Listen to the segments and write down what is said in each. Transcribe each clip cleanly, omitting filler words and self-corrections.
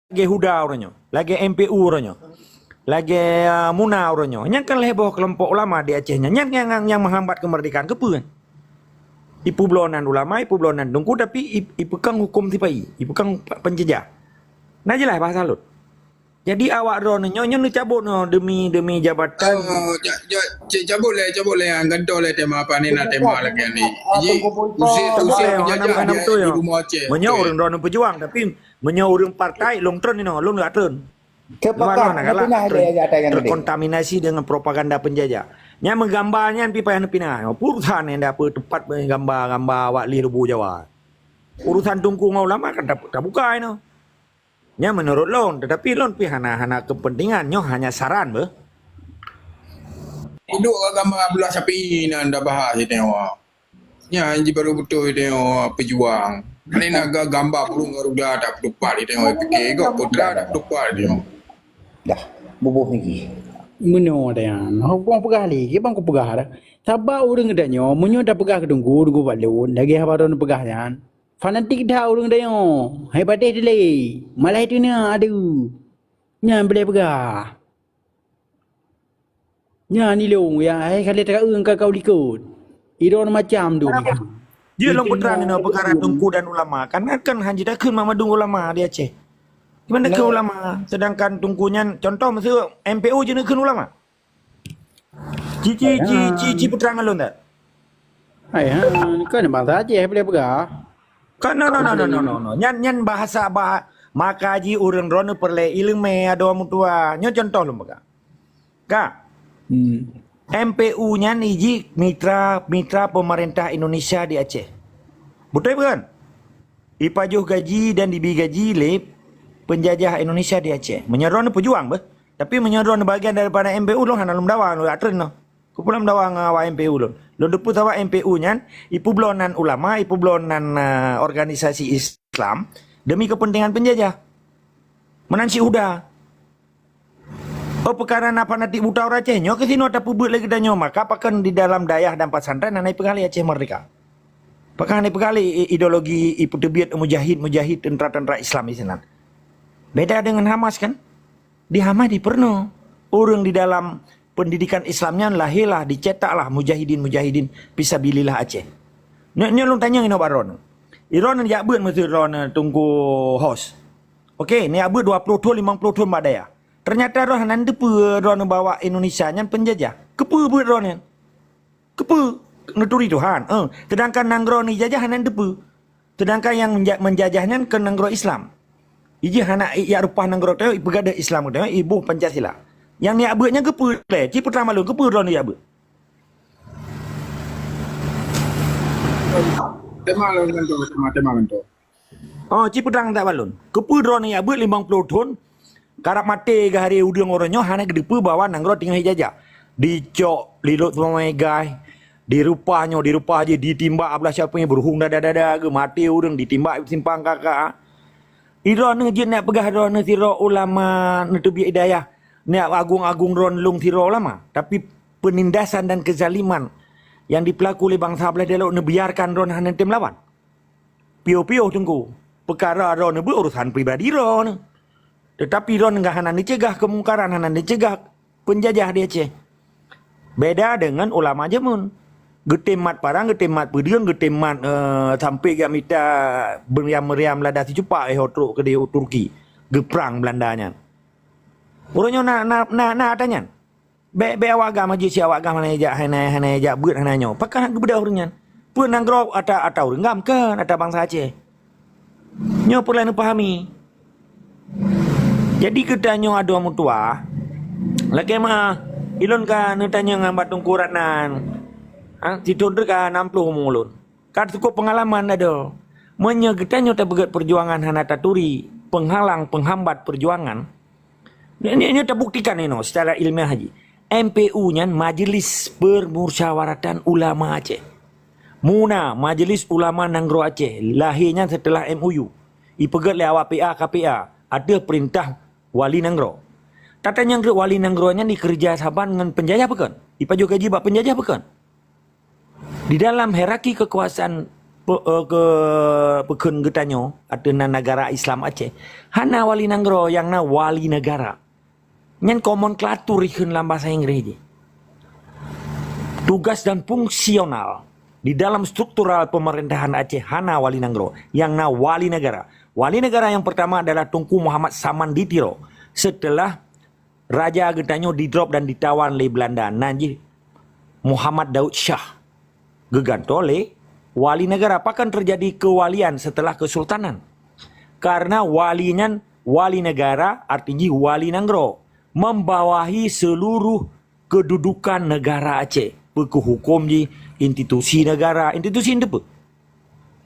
lagi Huda orangnya, lagi MPU orangnya, lagi Muna orangnya. Yang kan heboh kelompok ulama di Acehnya. Yang menghambat kemerdekaan kepuan. Ipu belonan ulama, ipu belonan dengku tapi ipu kang hukum tipai, ipu kang penjejah. Nah jelas bahasa lut. Jadi awak drone nyonya nu cabut no demi jabatan. Oh, cabut le yang gantol le tema apa ni nak tema lagi ni. Ji usir penjajah di rumah Aceh. Menyo orang drone pejuang tapi menyo orang partai long turn no, long enggak turn. Kepakar, terkontaminasi dengan propaganda penjajah. Nya menggambarnya pi payah nepina. Urusan yang dapat tepat gambar awak li Lubu Jawa. Urusan tungku ngau lama kan tak buka no. Nya menurut lon, tetapi lon pi hana kepentingan nyo hanya saran be. Itu gambar belah sapi ni anda bahas ni tengok. Nya ji baru betul tengok pejuang. Ni nak gambar burung garuda tak berdepan ni tengok fikir kau putra tak berdepan dia. Dah, bubuh lagi. Menyo dan orang pegah lagi bang ko pegah dah. Sabar orang gedanyo menyo dah pegah ke dunggu balun lagi habaron pegahnya. Fanatik dah orang dayo. Hai patih dile. Malah itu ni aduh. Nya boleh pegah. Nya ni long ya hai kali tak kau likut. Iron macam tu. Dia long putra ni no perkara tungku dan ulama. Kan hanji dah keun mamadung ulama di Aceh. Gimana ke ulama? Sedangkan tungkunya contoh masa MPU je nak keun ulama. Cici putra ngalun tak? Hai kan bahasa Aceh boleh pegah. Kan no. Nyan bahasa makaji urang drone perle ilmu ada mutua. Nyo contoh lu maka. Ka. MPU nya niji mitra pemerintah Indonesia di Aceh. Betul bukan? Ipajuh gaji dan dibi gaji le penjajah Indonesia di Aceh. Menyeron pejuang be. Tapi menyeron bagian daripada MPU lo hana lum dawang lo atren no. Kupulam dawang wa MPU lo. Lo depu tawa MPU nya ipu blonan ulama, ipu blonan organisasi Islam demi kepentingan penjajah. Menansi udah. Oh perkara napa nanti buta orang Aceh nyo ke sini ada pubut lagi dan nyo maka pakan di dalam dayah dan pesantren nanai pengali Aceh merdeka. Pakan nanai pengali ideologi ipu tebiat mujahid tentara Islam di sana. Beda dengan Hamas kan? Di Hamas di perno orang di dalam pendidikan Islamnya lahirlah dicetaklah mujahidin fisabilillah Aceh. Nya lu tanya ino baron. Iron ya beut mesti ron tunggu host. Okey, ni abu 20 tahun 50 tahun badaya. Ternyata roh nan depu ron bawa Indonesia nya penjajah. Kepu beut ron. Kepu nuturi Tuhan. Sedangkan nanggro ni jajah nan depu. Sedangkan yang menjajahnya ke nanggro Islam. Iji hana ya rupah nanggro teo ibegada Islam teo ibu Pancasila. Yang ni abutnya kepu le, ci putra malu kepu ron ni abut. Tema ganto. Oh, ci putra tak balun. Kepu ron ni abut 50 tahun. Karap mati ke hari udang orangnya hana gedepu bawa nanggro tinggal hijajah. Dicok lilut sama gai. Di rupah je ditimbak ablah siapa yang berhung dada ke mati udang ditimbak simpang kakak. Iron je nak pegah ron tiro ulama nutubi hidayah. Nak agung-agung ron lung tiro ulama. Tapi penindasan dan kezaliman yang dipelaku oleh bangsa belah dialog biarkan ron hantem lawan. Pio-pio tunggu. Perkara ron urusan pribadi ron. Tetapi ron enggak hana dicegah kemungkaran, hana dicegah penjajah di Aceh. Beda dengan ulama Jemun. Getemat parang, getemat pedang, getemat sampai gak minta meriam lada si cepak hotruk ke di Turki. Geprang Belandanya. Orangnya nak tanya. Be awak agama je si awak agama hana ejak beut hana nyo. Pakai gebeda orangnya. Pun nanggro atau renggam kan ada bangsa Aceh. Nyo perlu pahami. Jadi kedanyo ada mutua. Lagi mah ilon kan tanya ngambat tungkurat nan. Tidur ka 60 mulun. Kan cukup pengalaman ada. Menyegetanyo tak begat perjuangan hana taturi, penghalang, penghambat perjuangan. Ini terbuktikan ini secara ilmiah haji. MPU-nya Majelis Permusyawaratan Ulama Aceh. Muna Majelis Ulama Nanggro Aceh. Lahirnya setelah MUU. Ipegat le awak PA KPA. Ada perintah wali Nanggro. Tatanya wali Nanggro-nya dikerja sahabat dengan penjajah bukan? Ipaju gaji bak penjajah bukan? Di dalam hierarki kekuasaan ke pekun getanyo atena negara Islam Aceh. Hana wali nanggro yang na wali negara. Nyan nomenklatur ikun dalam bahasa Inggris je. Tugas dan fungsional di dalam struktural pemerintahan Aceh hana wali nanggro yang na wali negara. Wali negara yang pertama adalah Tunku Muhammad Saman Ditiro. Setelah Raja getanyo didrop dan ditawan oleh Belanda. Nanti Muhammad Daud Shah geganto oleh wali negara. Apakah terjadi kewalian setelah kesultanan? Karena walinya wali negara artinya wali nanggro. Membawahi seluruh kedudukan negara Aceh. Peku hukum je, institusi negara, institusi ini apa?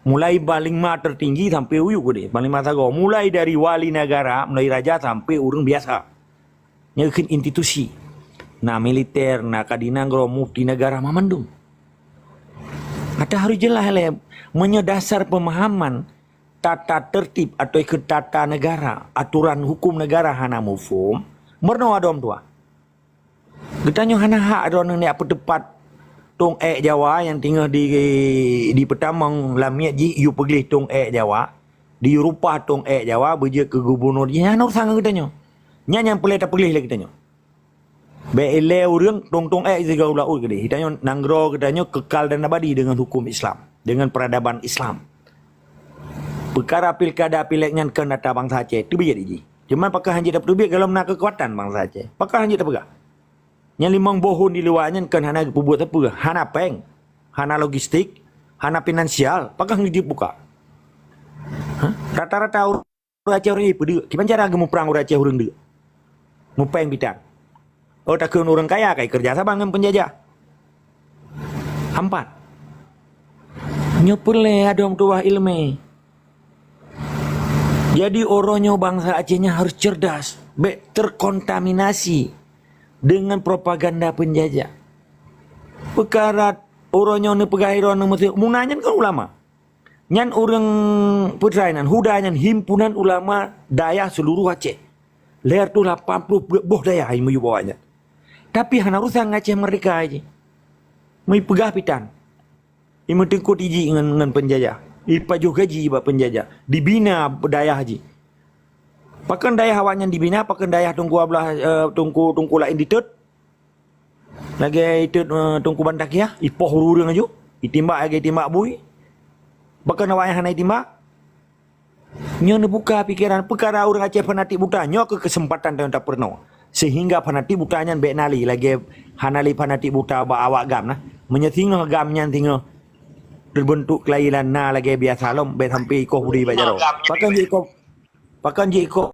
Mulai paling tertinggi sampai uyuk deh. Paling tahu. Mulai dari wali negara, mulai raja sampai orang biasa. Nyakin institusi. Na militer, na kadinanggro, mufti negara mamandum. Ada harus jelas lah menyedasar pemahaman tata tertib atau ikut tata negara, aturan hukum negara hana mufum, merno adom tua. Getanyo hana hak adon ni apa tepat tong Jawa yang tinggal di Petamang lamiat ji yu pergi tong Jawa, di Eropah tong Jawa beje ke gubernur ji hana urusan getanyo. Yang pelai tak pelih lagi getanyo. Beile urang tong juga ulah gede. Hitanyo nanggro getanyo kekal dan abadi dengan hukum Islam, dengan peradaban Islam. Perkara pilkada pileknya kan data bangsa Aceh tu bija ji. Cuma pakah hanji dapat duit kalau nak kekuatan bangsa Aceh. Pakah hanji dapat gak? Yang limang bohon di luarnya kan hana buat apa? Hana peng, hana logistik, hana finansial. Pakah hanji buka. Rata-rata orang Aceh orang itu dia. Gimana cara kamu perang orang Aceh orang dia? Mu peng bidang. Oh takkan orang kaya kayak kerja sama dengan penjajah. Hampat. Nyopule adom tuah ilmu. Jadi orangnya bangsa Acehnya harus cerdas. Terkontaminasi dengan propaganda penjajah. Perkara orangnya ni pegawai orang mesti munanya kan ulama. Nyan orang percayaan hudanya himpunan ulama daya seluruh Aceh. Leher tu 80 boh daya yang bawanya. Tapi hana urusan Aceh mereka aja. Mai pegah pitan. Imu tengkut iji dengan penjajah. Ipa juga ji ba penjajah. Dibina daya haji. Pakan daya hawanya dibina, pakan daya tungku ablah tungku lain ditut. Lagi itu tungku bantak ya, ipoh hururang aja. Itimbak lagi timbak bui. Pakan awaknya hana itimbak. Nyo buka pikiran perkara orang Aceh fanatik buta nyo ke kesempatan yang tak pernah sehingga fanatik butanya bek nali lagi hanali fanatik buta ba awak gam nah menyetingno gamnya tinggal terbentuk kelainan na lagi biasa lom be sampai iko budi bajaro pakan ji iko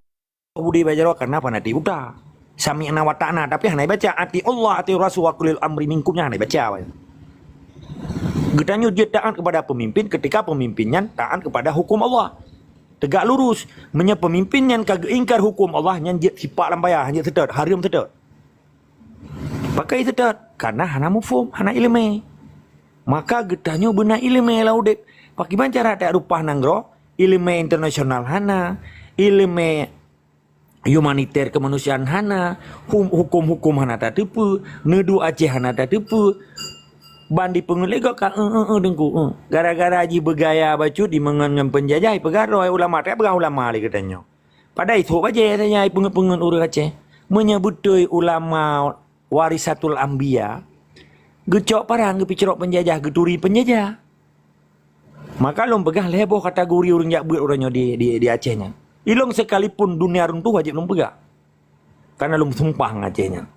budi bajaro karena fanatik buta sami ana watana tapi hanai baca ati Allah ati rasul wa kulil amri minkumnya hanai baca getanyo dia taat kepada pemimpin ketika pemimpinnya taat kepada hukum Allah. Tegak lurus. Menya pemimpin yang kagak ingkar hukum Allah yang dia sifat lampaya, hanya sedot, harim sedot. Pakai sedot karena hana mufum, hana ilmu. Maka getanyo benar ilmu laudek. Pakai cara tak rupa nanggro, ilmu internasional hana, ilmu humaniter kemanusiaan hana, hukum-hukum hana tak tepu, nedu Aceh hana tak tepu. Bandi pengelegok kan dengku gara-gara haji bergaya bacu di mengenang penjajah pegaroi ulama tak berah ulama lagi katanya pada itu aja saya pengen urang Aceh menyebutui ulama warisatul anbiya gecok parang gepicerok penjajah geturi penjajah maka lom pegah leboh kategori urang jak buat orangnya di Acehnya ilong sekalipun dunia runtuh wajib lom pegah karena lom sumpah Acehnya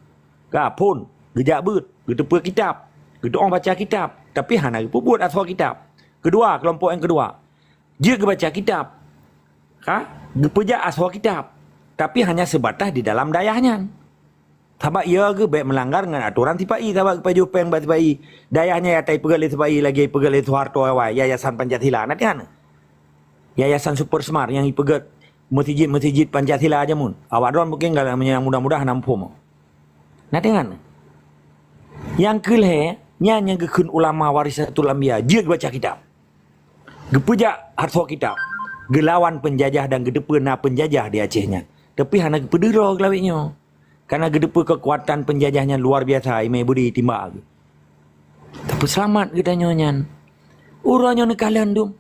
kapun gejak but getepe kitab kita orang baca kitab. Tapi hana buat asal kitab. Kedua, kelompok yang kedua. Dia baca kitab. Gepejak asal kitab. Tapi hanya sebatas di dalam dayahnya. Sebab ia ke baik melanggar dengan aturan tipai. Sebab kepaju peng buat tipai. Dayahnya ya tai pegali tipai. Lagi pegali Soeharto awal. Yayasan Pancasila. Nanti kan? Yayasan Super Smart yang ipegat masjid Pancasila aja mun. Awak don mungkin enggak mudah-mudahan nampu mo. Nanti kan? Yang kelih yang gekun ulama warisatul anbiya dia baca kitab gepejak harta kitab gelawan penjajah dan gedepena penjajah di Acehnya tapi hana gepedero gelawitnya karena gedepe kekuatan penjajahnya luar biasa imai budi timbak tapi selamat kita nyonya Urangnya ni kalian dum.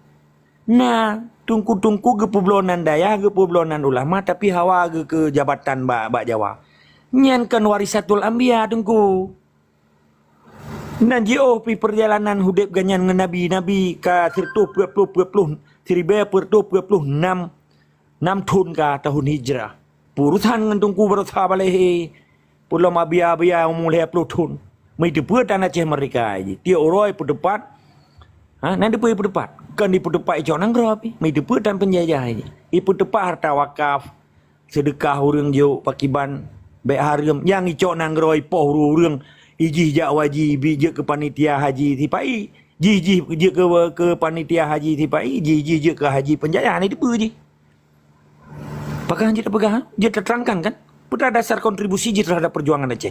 Nah, tungku-tungku ke publonan daya, ke publonan ulama, tapi hawa ke jabatan bak Jawa. Nyan kan warisatul anbiya tungku. Nan jio pi perjalanan hudep ganyan ngan nabi ka tirtu 6 tahun ka tahun hijrah. Purusan ngan tungku berasa balai pulau mabia mulai 10 tahun. Mai depa tanah Aceh mereka aja. Dia oroi pedepat. Nanti pergi pedepat. Kan di pedepat ijo nang api. Mai depa dan penjajah aja. Ipu depat harta wakaf. Sedekah urang jo pakiban baik harum yang ijo nang roi poh urang iji jak wajib je ke panitia haji tipai ji je ke panitia haji tipai ji je ke haji penjajah ni depa je. Pakai dia pegang, dia terangkan kan pada dasar kontribusi dia terhadap perjuangan Aceh.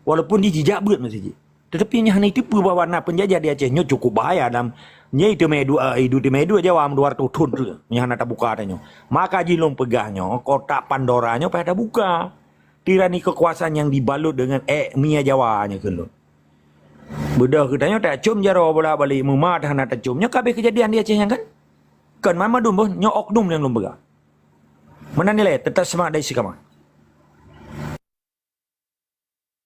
Walaupun dia jejak berat masih je. Tetapi nya hanya tipu bawa nak penjajah di Aceh nya cukup bahaya dalam nya itu medu Jawa 200 tahun tu. Nya hanya tak buka tanya. Maka jilong pegahnya kotak Pandoranya pada buka. Tirani kekuasaan yang dibalut dengan Mia Jawanya kan lo. Bedah katanya tak cum jaro bola balik mumat hana tak cum. Nya kabeh kejadian di Aceh yang kan. Kan mama dum nya oknum yang lom pegang. Mana nilai tetap semangat dari si kamar.